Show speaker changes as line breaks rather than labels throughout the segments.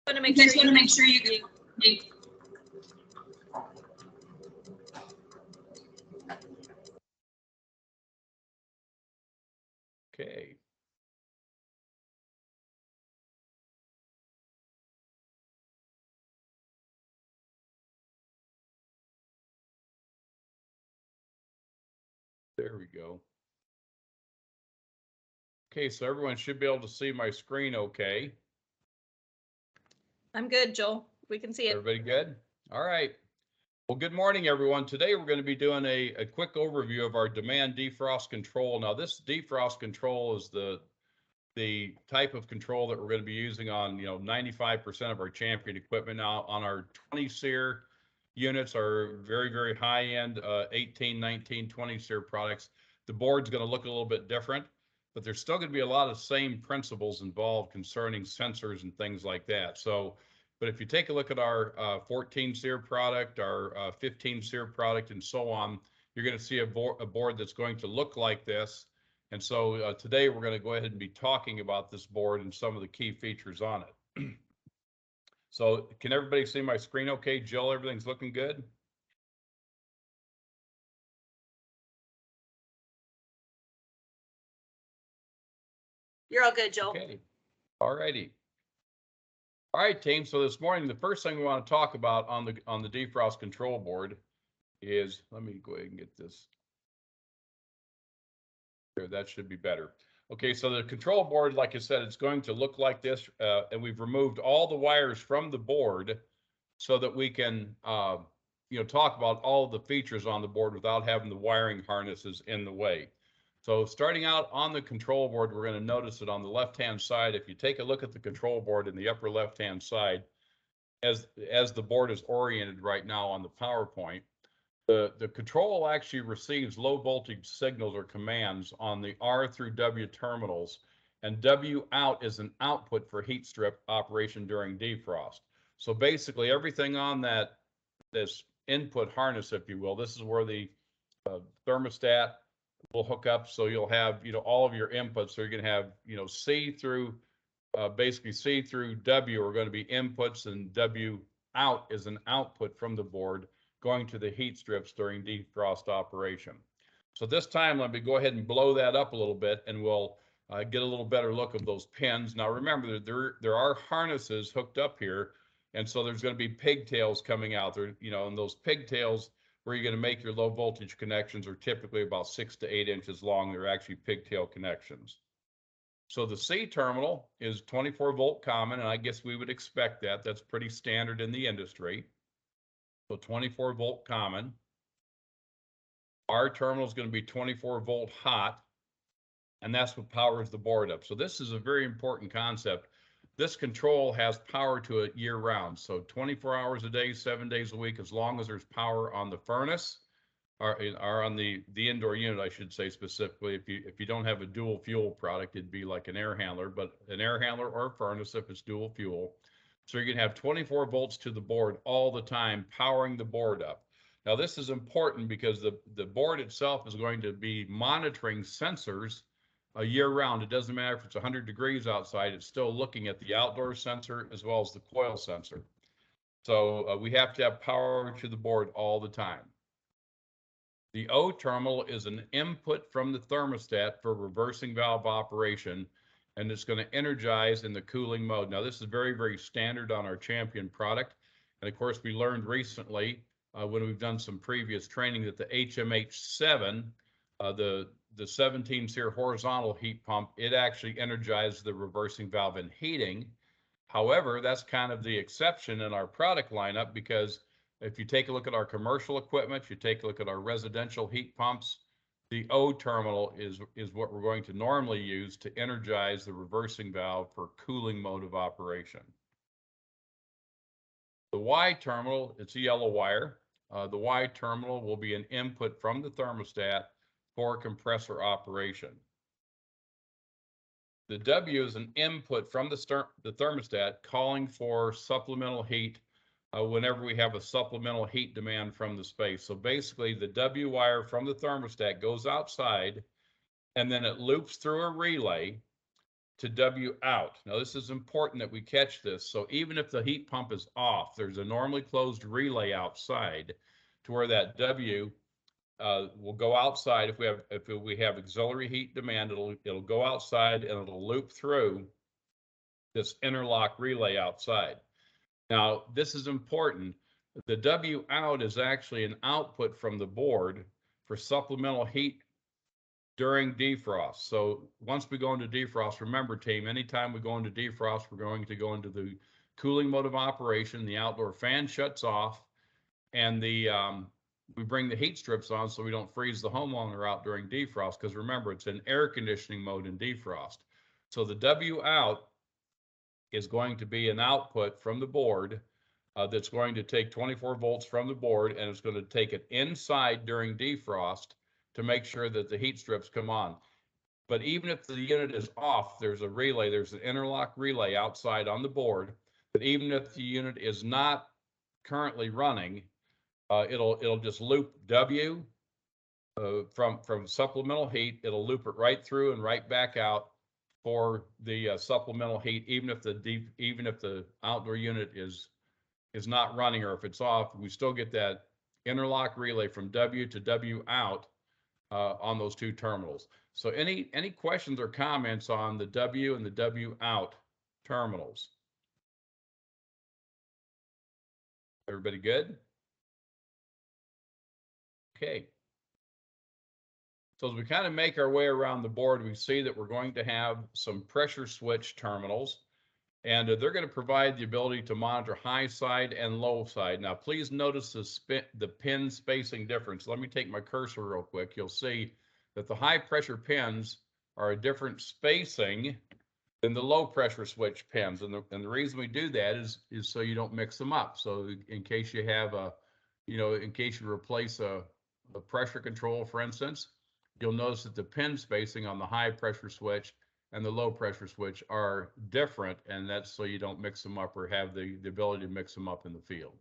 Want to make sure you
make sure you.
Okay. There we go. Okay, so everyone should be able to see my screen okay.
I'm good, Joel. We can see it.
Everybody good? All right. Well, good morning, everyone. Today we're going to be doing a quick overview of our demand defrost control. Now, this defrost control is the type of control that we're going to be using on 95% of our Champion equipment. Now, on our 20 SEER units, our very high end 18, 19, 20 SEER products, the board's going to look a little bit different, but there's still going to be a lot of same principles involved concerning sensors and things like that. So, but if you take a look at our 14 SEER product, our 15 SEER product, and so on, you're going to see a board that's going to look like this. And so today we're going to go ahead and be talking about this board and some of the key features on it. So can everybody see my screen okay? Jill, everything's looking good?
You're all good, Joel.
Okay. All righty. All right, team. So this morning, the first thing we want to talk about on the defrost control board is, let me go ahead and get this. There, that should be better. Okay, so the control board, like I said, it's going to look like this, and we've removed all the wires from the board so that we can, talk about all the features on the board without having the wiring harnesses in the way. So starting out on the control board, we're going to notice that on the left-hand side, if you take a look at the control board in the upper left-hand side, as the board is oriented right now on the PowerPoint, the control actually receives low voltage signals or commands on the R through W terminals, and W out is an output for heat strip operation during defrost. So basically everything on this input harness, if you will, this is where the thermostat will hook up. So you'll have, all of your inputs. So you're going to have, C through, basically C through W are going to be inputs, and W out is an output from the board going to the heat strips during defrost operation. So this time, let me go ahead and blow that up a little bit, and we'll get a little better look of those pins. Now remember, there are harnesses hooked up here, and so there's going to be pigtails coming out there, and those pigtails where you're going to make your low voltage connections are typically about 6 to 8 inches long. They're actually pigtail connections. So the C terminal is 24 volt common, and I guess we would expect that. That's pretty standard in the industry. So 24 volt common. R terminal is going to be 24 volt hot, and that's what powers the board up. So this is a very important concept. This control has power to it year round. So 24 hours a day, 7 days a week, as long as there's power on the furnace or on the indoor unit, I should say specifically. If you don't have a dual fuel product, it'd be like an air handler, but an air handler or a furnace if it's dual fuel. So you're going to have 24 volts to the board all the time, powering the board up. Now this is important because the board itself is going to be monitoring sensors year round. It doesn't matter if it's 100 degrees outside, it's still looking at the outdoor sensor as well as the coil sensor. So we have to have power to the board all the time. The O terminal is an input from the thermostat for reversing valve operation, and it's going to energize in the cooling mode. Now this is very standard on our Champion product. And of course, we learned recently when we've done some previous training that the HMH7, the 17 SEER horizontal heat pump, it actually energizes the reversing valve in heating. However, that's kind of the exception in our product lineup, because if you take a look at our commercial equipment, you take a look at our residential heat pumps, the O terminal is what we're going to normally use to energize the reversing valve for cooling mode of operation. The Y terminal, it's a yellow wire. The Y terminal will be an input from the thermostat for compressor operation. The W is an input from the thermostat calling for supplemental heat whenever we have a supplemental heat demand from the space. So basically the W wire from the thermostat goes outside, and then it loops through a relay, to W out. Now this is important that we catch this. So even if the heat pump is off, there's a normally closed relay outside to where that W will go outside. If we have auxiliary heat demand, it'll go outside and it'll loop through this interlock relay outside. Now this is important. The W out is actually an output from the board for supplemental heat during defrost. So once we go into defrost, remember team, anytime we go into defrost, we're going to go into the cooling mode of operation. The outdoor fan shuts off and we bring the heat strips on so we don't freeze the homeowner out during defrost, because remember, it's in air conditioning mode in defrost. So the W out is going to be an output from the board that's going to take 24 volts from the board, and it's going to take it inside during defrost to make sure that the heat strips come on. But even if the unit is off, there's a relay, there's an interlock relay outside on the board, that even if the unit is not currently running, it'll just loop W from supplemental heat. It'll loop it right through and right back out for the supplemental heat, even if the outdoor unit is not running, or if it's off, we still get that interlock relay from W to W out on those two terminals. So any questions or comments on the W and the W out terminals? Everybody good? Okay. So as we kind of make our way around the board, we see that we're going to have some pressure switch terminals, and they're going to provide the ability to monitor high side and low side. Now, please notice the pin spacing difference. Let me take my cursor real quick. You'll see that the high pressure pins are a different spacing than the low pressure switch pins. And the reason we do that is so you don't mix them up. So in case you have in case you replace a pressure control, for instance, you'll notice that the pin spacing on the high pressure switch and the low pressure switch are different, and that's so you don't mix them up or have the ability to mix them up in the field.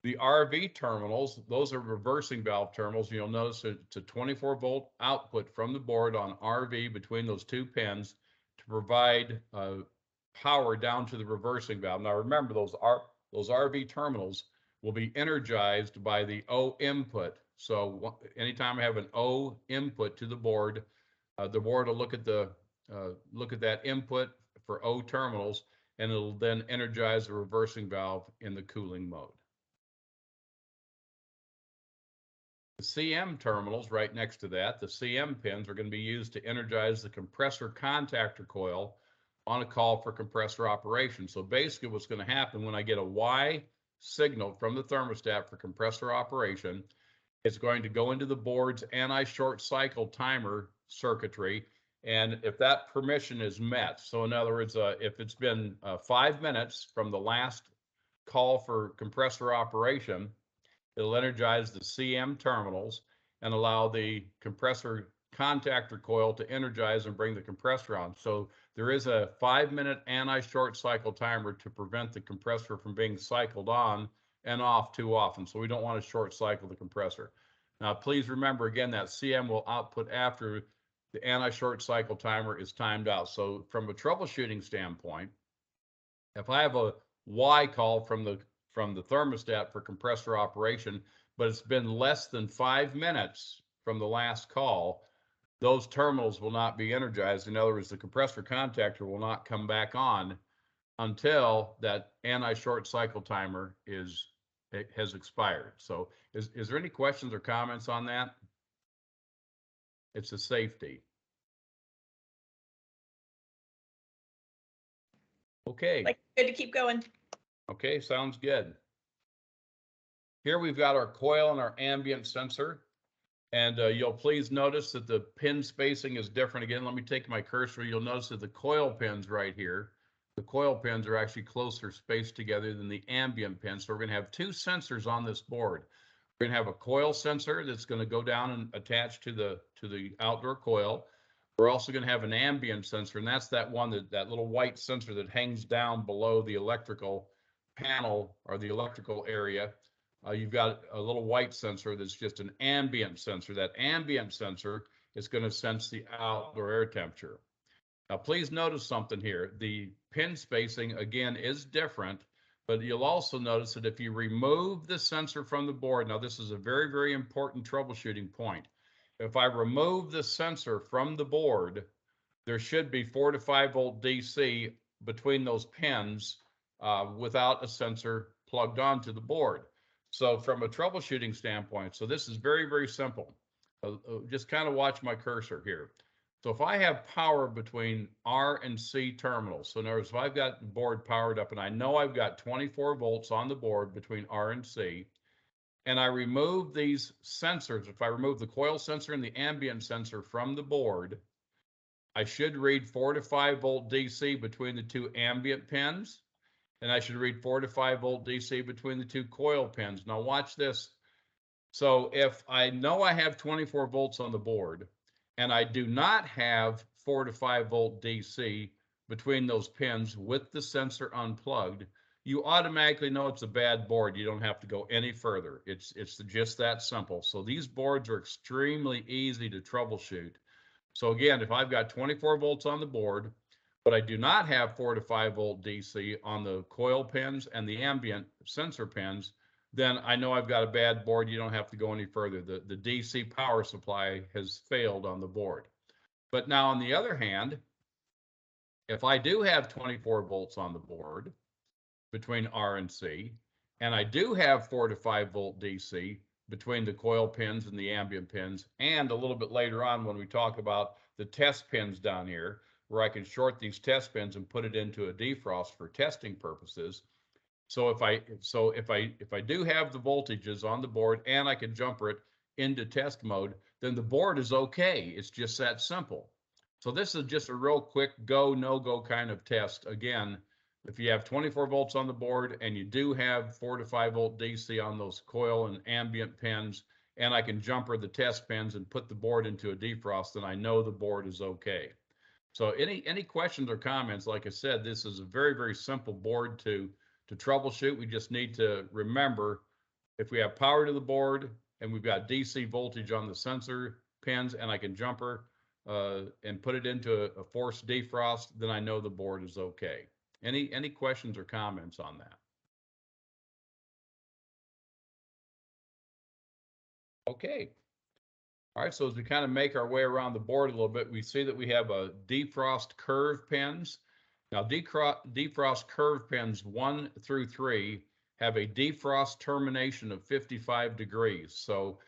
The RV terminals, those are reversing valve terminals. You'll notice it's a 24 volt output from the board on RV between those two pins to provide power down to the reversing valve. Now remember, those RV terminals will be energized by the O input. So anytime I have an O input to the board will look at that input for O terminals, and it'll then energize the reversing valve in the cooling mode. The CM terminals right next to that, the CM pins, are going to be used to energize the compressor contactor coil on a call for compressor operation. So basically what's going to happen when I get a Y signal from the thermostat for compressor operation, it's going to go into the board's anti-short cycle timer circuitry. And if that permission is met, so in other words, if it's been 5 minutes from the last call for compressor operation, it'll energize the CM terminals and allow the compressor contactor coil to energize and bring the compressor on. So there is a 5-minute anti-short cycle timer to prevent the compressor from being cycled on and off too often. So we don't want to short cycle the compressor. Now, please remember again that CM will output after the anti-short cycle timer is timed out. So from a troubleshooting standpoint, if I have a Y call from the thermostat for compressor operation, but it's been less than 5 minutes from the last call, those terminals will not be energized. In other words, the compressor contactor will not come back on until that anti-short cycle timer has expired. So is there any questions or comments on that? It's a safety. Okay.
Like, good to keep going.
Okay, sounds good. Here we've got our coil and our ambient sensor. And you'll please notice that the pin spacing is different. Again, let me take my cursor. You'll notice that the coil pins right here, the coil pins are actually closer spaced together than the ambient pins. So we're going to have two sensors on this board. We're going to have a coil sensor that's going to go down and attach to the outdoor coil. We're also going to have an ambient sensor, and that's that one, that little white sensor that hangs down below the electrical panel or the electrical area. You've got a little white sensor that's just an ambient sensor. That ambient sensor it's going to sense the outdoor air temperature. Now, please notice something here. The pin spacing, again, is different, but you'll also notice that if you remove the sensor from the board, now this is a very, very important troubleshooting point. If I remove the sensor from the board, there should be 4 to 5 volt DC between those pins without a sensor plugged onto the board. So from a troubleshooting standpoint, so this is very, very simple. Just kind of watch my cursor here. So if I have power between R and C terminals, so in other words, if I've got the board powered up and I know I've got 24 volts on the board between R and C, and I remove these sensors, if I remove the coil sensor and the ambient sensor from the board, I should read 4 to 5 volt DC between the two ambient pins, and I should read 4 to 5 volt DC between the two coil pins. Now watch this. So if I know I have 24 volts on the board, and I do not have 4 to 5 volt DC between those pins with the sensor unplugged, you automatically know it's a bad board. You don't have to go any further. It's just that simple. So these boards are extremely easy to troubleshoot. So again, if I've got 24 volts on the board, but I do not have 4 to 5 volt DC on the coil pins and the ambient sensor pins, then I know I've got a bad board. You don't have to go any further. The DC power supply has failed on the board. But now on the other hand, if I do have 24 volts on the board between R and C, and I do have 4 to 5 volt DC between the coil pins and the ambient pins, and a little bit later on when we talk about the test pins down here, where I can short these test pins and put it into a defrost for testing purposes. So if I do have the voltages on the board and I can jumper it into test mode, then the board is okay. It's just that simple. So this is just a real quick go, no go kind of test. Again, if you have 24 volts on the board and you do have 4 to 5 volt DC on those coil and ambient pins, and I can jumper the test pins and put the board into a defrost, then I know the board is okay. So any questions or comments? Like I said, this is a very, very simple board to troubleshoot. We just need to remember if we have power to the board and we've got DC voltage on the sensor pins and I can jumper and put it into a forced defrost, then I know the board is okay. Any questions or comments on that? Okay. All right, so as we kind of make our way around the board a little bit, we see that we have a defrost curve pins. Now, defrost curve pins 1 through 3 have a defrost termination of 55 degrees. So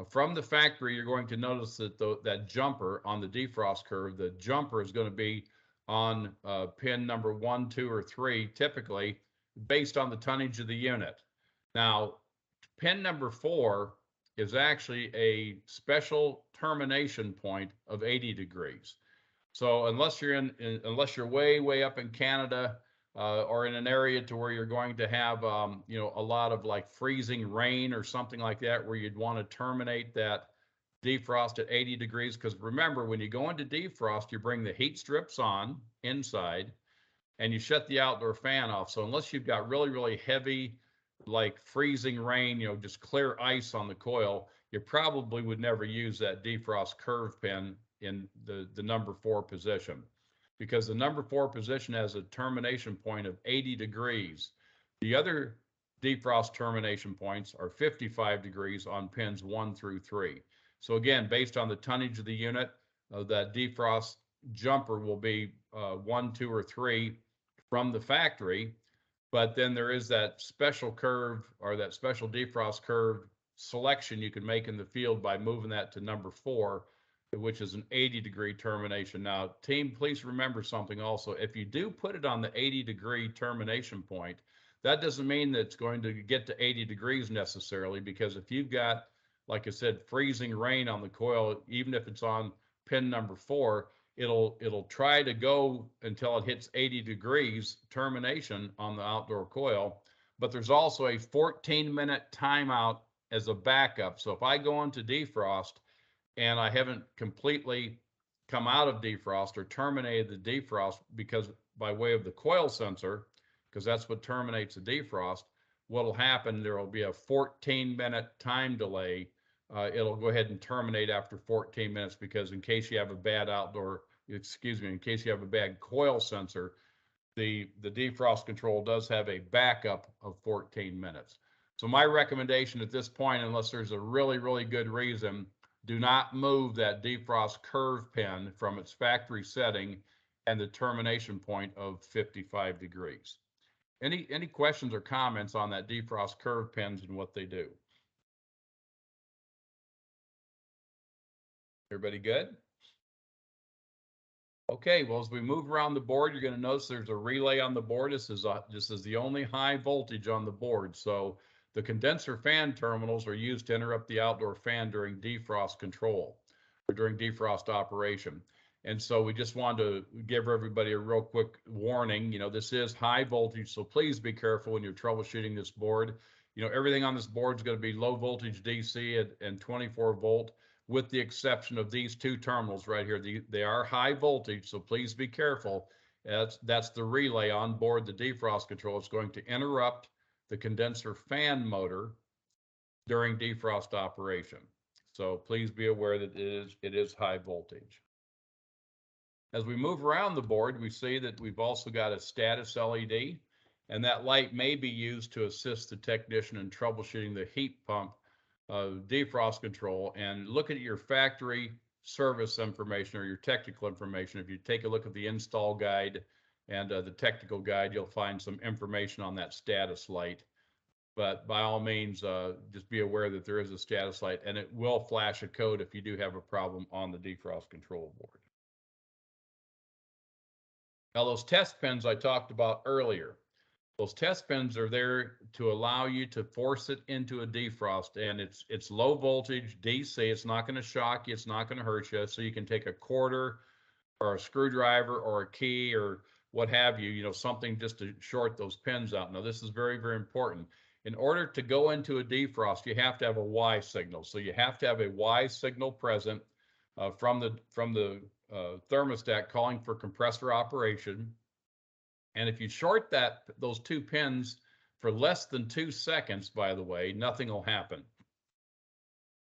from the factory, you're going to notice that that jumper on the defrost curve, the jumper is going to be on pin number 1, 2, or 3, typically based on the tonnage of the unit. Now, pin number 4 is actually a special termination point of 80 degrees. So unless you're unless you're way up in Canada or in an area to where you're going to have you know, a lot of like freezing rain or something like that, where you'd want to terminate that defrost at 80 degrees, because remember, when you go into defrost, you bring the heat strips on inside and you shut the outdoor fan off. So unless you've got really heavy, like freezing rain, you know, just clear ice on the coil, you probably would never use that defrost curve pin in the number 4 position, because the number 4 position has a termination point of 80 degrees. The other defrost termination points are 55 degrees on pins 1 through 3. So again, based on the tonnage of the unit, that defrost jumper will be 1, 2, or 3 from the factory. But then there is that special curve, or that special defrost curve selection you can make in the field by moving that to number 4, which is an 80-degree termination. Now, team, please remember something also. If you do put it on the 80-degree termination point, that doesn't mean that it's going to get to 80 degrees necessarily, because if you've got, like I said, freezing rain on the coil, even if it's on pin number 4, it'll try to go until it hits 80 degrees termination on the outdoor coil. But there's also a 14-minute timeout as a backup. So if I go into defrost and I haven't completely come out of defrost or terminated the defrost, because by way of the coil sensor, because that's what terminates the defrost, what'll happen, there will be a 14-minute time delay it'll go ahead and terminate after 14 minutes, because in case you have a bad in case you have a bad coil sensor, the defrost control does have a backup of 14 minutes. So my recommendation at this point, unless there's a really, really good reason, do not move that defrost curve pin from its factory setting and the termination point of 55 degrees. Any questions or comments on that defrost curve pins and what they do? Everybody good? Okay, well, as we move around the board, you're going to notice there's a relay on the board. This is the only high voltage on the board. So the condenser fan terminals are used to interrupt the outdoor fan during defrost control or during defrost operation. And so we just wanted to give everybody a real quick warning. You know, this is high voltage, so please be careful when you're troubleshooting this board. You know, everything on this board is going to be low voltage DC and 24 volt, with the exception of these two terminals right here. They are high voltage, so please be careful. That's the relay on board the defrost control. It's going to interrupt the condenser fan motor during defrost operation. So please be aware that it is high voltage. As we move around the board, we see that we've also got a status LED, and that light may be used to assist the technician in troubleshooting the heat pump defrost control. And look at your factory service information or your technical information. If you take a look at the install guide and the technical guide, you'll find some information on that status light. But by all means, just be aware that there is a status light, and it will flash a code if you do have a problem on the defrost control board. Now, those test pins I talked about earlier, those test pins are there to allow you to force it into a defrost, and it's low voltage DC. It's not going to shock you. It's not going to hurt you. So you can take a quarter or a screwdriver or a key or what have you, you know, something just to short those pins out. Now, this is very, very important. In order to go into a defrost, you have to have a Y signal. So you have to have a Y signal present from the thermostat calling for compressor operation. And if you short those two pins for less than 2 seconds, by the way, nothing will happen.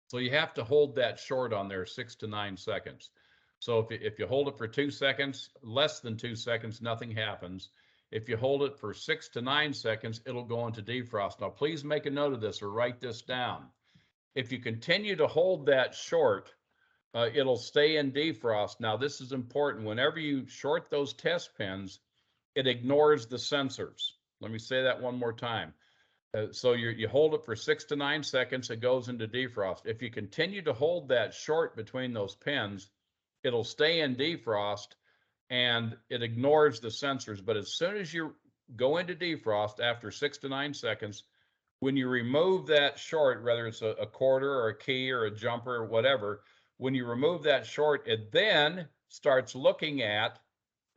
So you have to hold that short on there 6 to 9 seconds. So if you hold it for 2 seconds, less than 2 seconds, nothing happens. If you hold it for 6 to 9 seconds, it'll go into defrost. Now, please make a note of this or write this down. If you continue to hold that short, it'll stay in defrost. Now, this is important. Whenever you short those test pins, it ignores the sensors. Let me say that one more time. So you hold it for 6 to 9 seconds, it goes into defrost. If you continue to hold that short between those pins, it'll stay in defrost and it ignores the sensors. But as soon as you go into defrost after 6 to 9 seconds, when you remove that short, whether it's a quarter or a key or a jumper or whatever, when you remove that short, it then starts looking at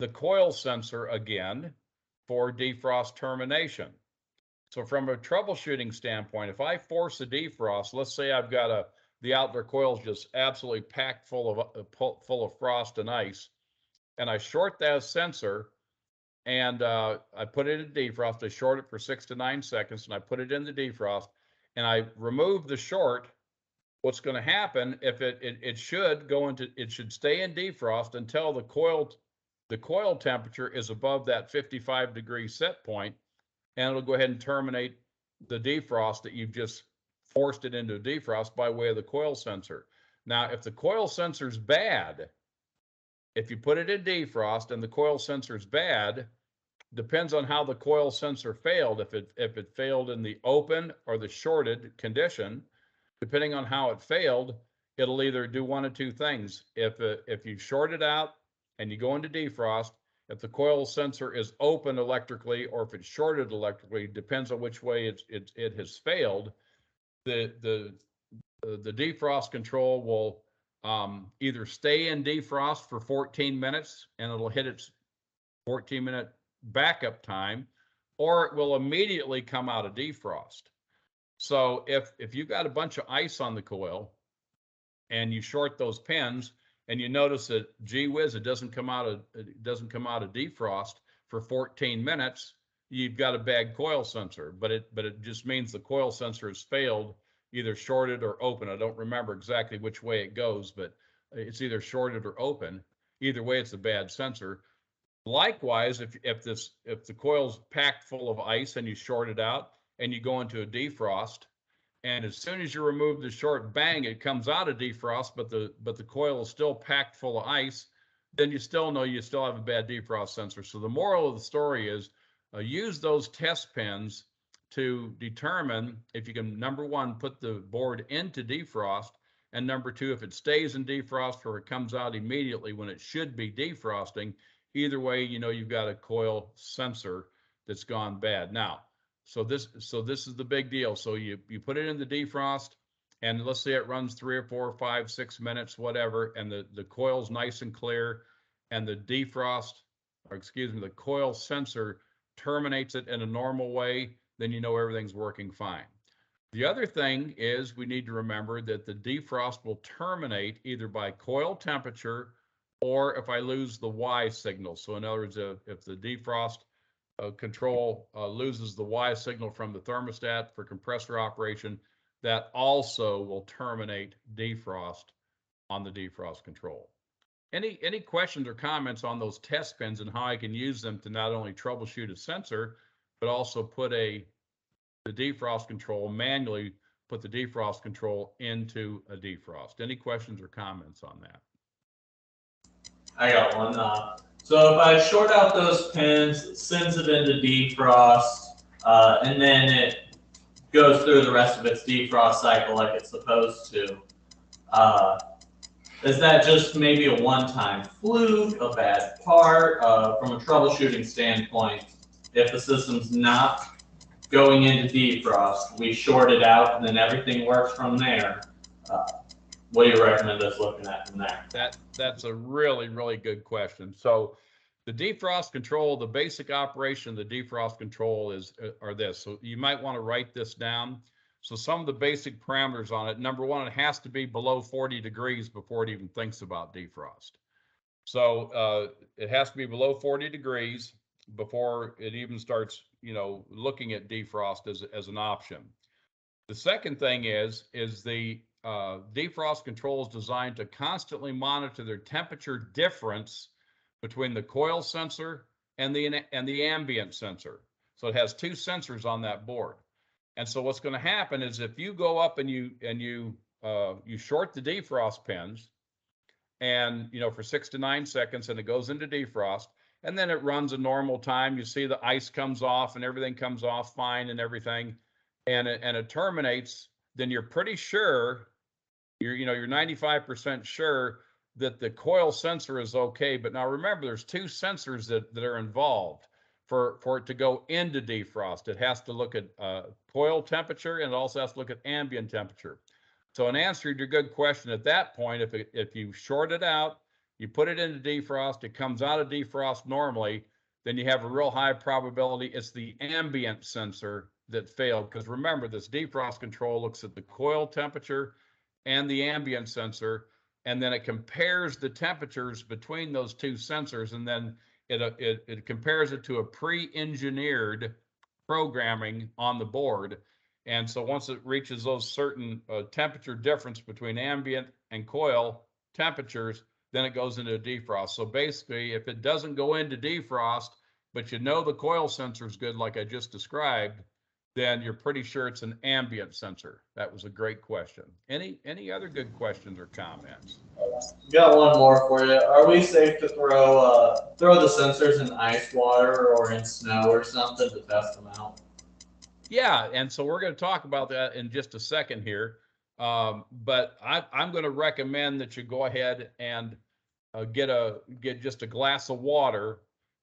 the coil sensor again for defrost termination. So from a troubleshooting standpoint, if I force a defrost, let's say I've got the outdoor coil is just absolutely packed full of frost and ice, and I short that sensor and I put it in defrost, I short it for 6 to 9 seconds, and I put it in the defrost, and I remove the short, what's going to happen if it should stay in defrost until the coil temperature is above that 55 degree set point, and it'll go ahead and terminate the defrost that you've just forced it into defrost by way of the coil sensor. Now, if the coil sensor's bad, if you put it in defrost and the coil sensor's bad, depends on how the coil sensor failed. If it failed in the open or the shorted condition, depending on how it failed, it'll either do one of two things. If you short it out and you go into defrost, if the coil sensor is open electrically or if it's shorted electrically, depends on which way it has failed, the defrost control will either stay in defrost for 14 minutes and it'll hit its 14-minute backup time, or it will immediately come out of defrost. So if you've got a bunch of ice on the coil and you short those pins and you notice that, gee whiz, it doesn't come out of defrost for 14 minutes, you've got a bad coil sensor. But it just means the coil sensor has failed either shorted or open. I don't remember exactly which way it goes, but it's either shorted or open. Either way, it's a bad sensor. Likewise, if the coil's packed full of ice and you short it out and you go into a defrost, and as soon as you remove the short, bang, it comes out of defrost, but the coil is still packed full of ice, then you still know you still have a bad defrost sensor. So the moral of the story is use those test pins to determine if you can, number one, put the board into defrost, and number two, if it stays in defrost or it comes out immediately when it should be defrosting. Either way, you know you've got a coil sensor that's gone bad. Now, so this is the big deal. So you put it in the defrost, and let's say it runs 3 or 4 or 5, 6 minutes, whatever, and the coil's nice and clear, and the defrost, or excuse me, the coil sensor terminates it in a normal way, then you know everything's working fine. The other thing is we need to remember that the defrost will terminate either by coil temperature or if I lose the Y signal. So in other words, if the defrost control loses the Y signal from the thermostat for compressor operation, that also will terminate defrost on the defrost control. Any questions or comments on those test pins and how I can use them to not only troubleshoot a sensor, but also put the defrost control, manually put the defrost control into a defrost? Any questions or comments on that?
I got one. So if I short out those pins, sends it into defrost, and then it goes through the rest of its defrost cycle like it's supposed to, is that just maybe a one-time fluke, a bad part? From a troubleshooting standpoint, if the system's not going into defrost, we short it out, and then everything works from there. What do you recommend us looking at from there?
That's a really, really good question. So the defrost control, the basic operation of the defrost control are this. So you might want to write this down. So some of the basic parameters on it, number one, it has to be below 40 degrees before it even thinks about defrost. So it has to be below 40 degrees before it even starts, looking at defrost as an option. The second thing is the defrost control is designed to constantly monitor the temperature difference between the coil sensor and the ambient sensor. So it has two sensors on that board. And so what's going to happen is if you go up and you short the defrost pins, and for 6 to 9 seconds, and it goes into defrost, and then it runs a normal time. You see the ice comes off and everything comes off fine and everything, and it terminates. Then you're pretty sure, you're 95% sure that the coil sensor is okay. But now remember, there's two sensors that are involved for it to go into defrost. It has to look at coil temperature, and it also has to look at ambient temperature. So in answer to your good question, at that point, if you short it out, you put it into defrost, it comes out of defrost normally, then you have a real high probability it's the ambient sensor that failed. Because remember, this defrost control looks at the coil temperature and the ambient sensor, and then it compares the temperatures between those two sensors, and then it compares it to a pre-engineered programming on the board. And so once it reaches those certain temperature difference between ambient and coil temperatures, then it goes into a defrost. So basically, if it doesn't go into defrost, but the coil sensor is good, like I just described, then you're pretty sure it's an ambient sensor. That was a great question. Any other good questions or comments?
Got one more for you. Are we safe to throw the sensors in ice water or in snow or something to test them out?
Yeah, and so we're going to talk about that in just a second here. But I'm going to recommend that you go ahead and get just a glass of water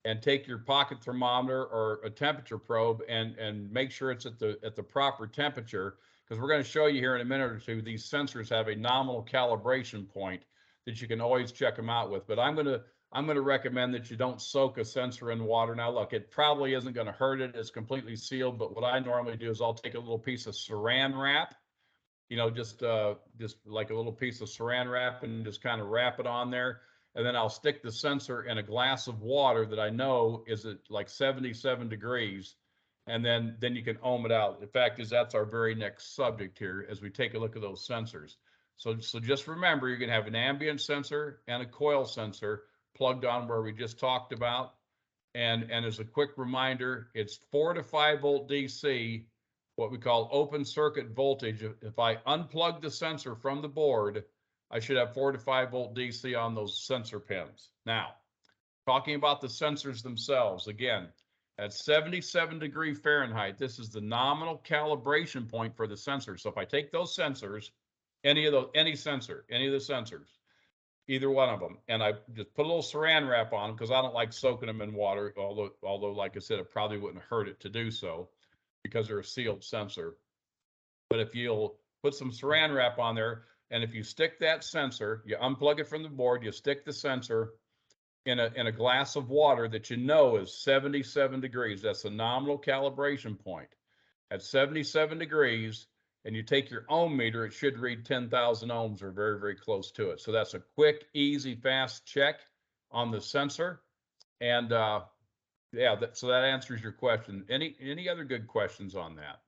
and take your pocket thermometer or a temperature probe and make sure it's at the proper temperature, because we're going to show you here in a minute or two, these sensors have a nominal calibration point that you can always check them out with. But I'm going to recommend that you don't soak a sensor in water. Now, look, it probably isn't going to hurt it. It's completely sealed. But what I normally do is I'll take a little piece of saran wrap, just like a little piece of saran wrap, and just kind of wrap it on there. And then I'll stick the sensor in a glass of water that I know is at like 77 degrees. And then you can ohm it out. The fact is that's our very next subject here as we take a look at those sensors. So just remember, you're going to have an ambient sensor and a coil sensor plugged on where we just talked about. And as a quick reminder, it's 4 to 5 volt DC, what we call open circuit voltage. If I unplug the sensor from the board, I should have 4 to 5 volt DC on those sensor pins. Now, talking about the sensors themselves, again, at 77 Fahrenheit, this is the nominal calibration point for the sensor. So if I take those sensors, any of the sensors, either one of them, and I just put a little saran wrap on them because I don't like soaking them in water, although like I said, it probably wouldn't hurt it to do so because they're a sealed sensor. But if you'll put some saran wrap on there, and if you stick that sensor, you unplug it from the board, you stick the sensor in a glass of water that you know is 77 degrees. That's the nominal calibration point. At 77 degrees, and you take your ohm meter, it should read 10,000 ohms or very, very close to it. So that's a quick, easy, fast check on the sensor. And yeah, so that answers your question. Any other good questions on that?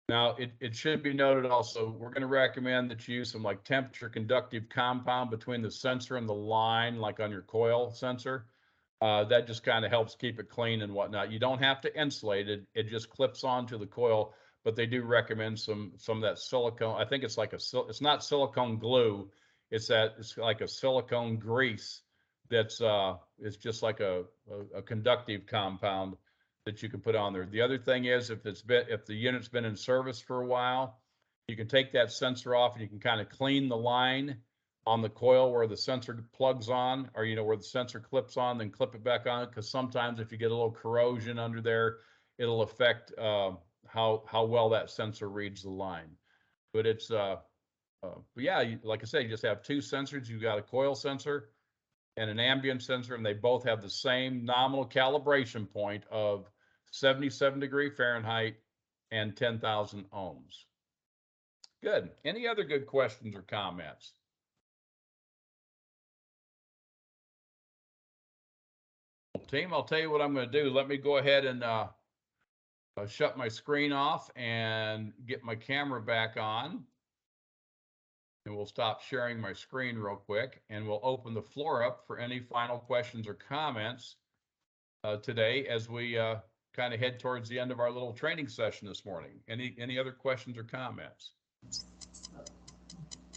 Now, it should be noted also, we're going to recommend that you use some like temperature conductive compound between the sensor and the line, like on your coil sensor. That just kind of helps keep it clean and whatnot. You don't have to insulate it. It just clips onto the coil, but they do recommend some of that silicone. I think it's like it's not silicone glue. It's like a silicone grease that's it's just like a conductive compound that you can put on there. The other thing is if the unit's been in service for a while, you can take that sensor off and you can kind of clean the line on the coil where the sensor plugs on, or where the sensor clips on, then clip it back on, because sometimes if you get a little corrosion under there, it'll affect how well that sensor reads the line. But it's yeah, like I said, you just have two sensors. You've got a coil sensor and an ambient sensor, and they both have the same nominal calibration point of 77 Fahrenheit and 10,000 ohms. Good. Any other good questions or comments? Team, I'll tell you what I'm going to do. Let me go ahead and shut my screen off and get my camera back on. And we'll stop sharing my screen real quick, and we'll open the floor up for any final questions or comments today as we kind of head towards the end of our little training session this morning. Any other questions or comments?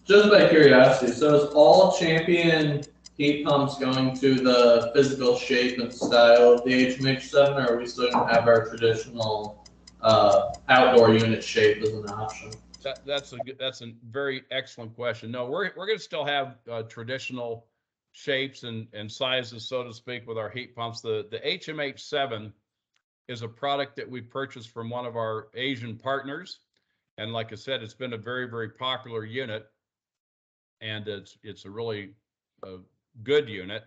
Just by curiosity, so is all Champion heat pumps going to the physical shape and style of the HMH7, or are we still going to have our traditional outdoor unit shape as an option?
That's a very excellent question. No, we're going to still have traditional shapes and sizes, so to speak, with our heat pumps. The HMH7 is a product that we purchased from one of our Asian partners, and like I said, it's been a very, very popular unit, and it's a really good unit.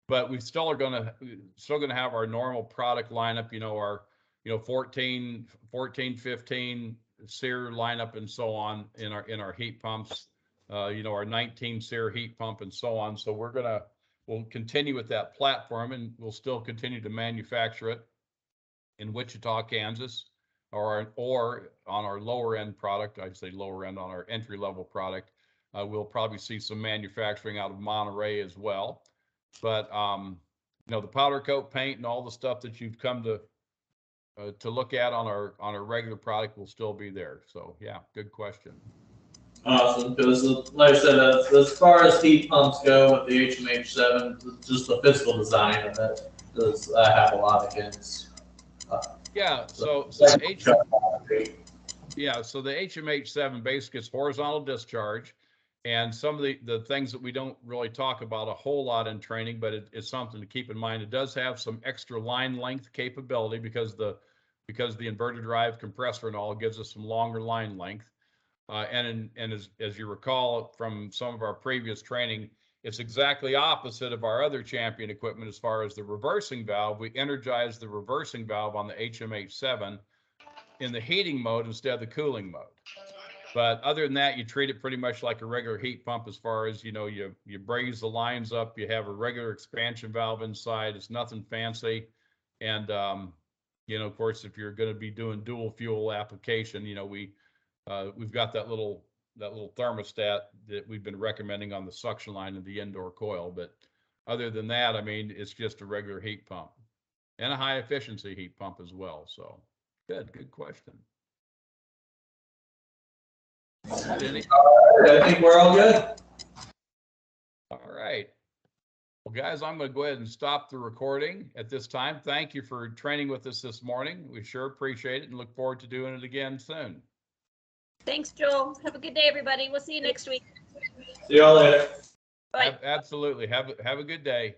But we still are going to have our normal product lineup. Our 14, 15 SEER lineup and so on in our heat pumps. Our 19 SEER heat pump and so on. So we'll continue with that platform, and we'll still continue to manufacture it in Wichita, Kansas, or on our lower end product. I'd say lower end on our entry level product. We'll probably see some manufacturing out of Monterey as well. But the powder coat paint and all the stuff that you've come to look at on our regular product will still be there. So yeah, good question. Awesome,
because like I said, as far as heat pumps go with the HMH7, just the physical design of it does have a lot against.
Yeah, so the HMH7 basically is horizontal discharge, and some of the things that we don't really talk about a whole lot in training, but it's something to keep in mind. It does have some extra line length capability because the inverter drive compressor and all gives us some longer line length. And as you recall from some of our previous training, it's exactly opposite of our other Champion equipment as far as the reversing valve. We energize the reversing valve on the HMH7 in the heating mode instead of the cooling mode. But other than that, you treat it pretty much like a regular heat pump as far as, you know, you braze the lines up, you have a regular expansion valve inside. It's nothing fancy. And, you know, of course, if you're going to be doing dual fuel application, you know, we've got that little thermostat that we've been recommending on the suction line of the indoor coil. But other than that, I mean, it's just a regular heat pump and a high efficiency heat pump as well. So good question. Denny?
I think we're all good.
All right. Well, guys, I'm going to go ahead and stop the recording at this time. Thank you for training with us this morning. We sure appreciate it and look forward to doing it again soon.
Thanks, Joel. Have a good day, everybody. We'll see you next week.
See y'all later.
Bye.
Absolutely. Have a good day.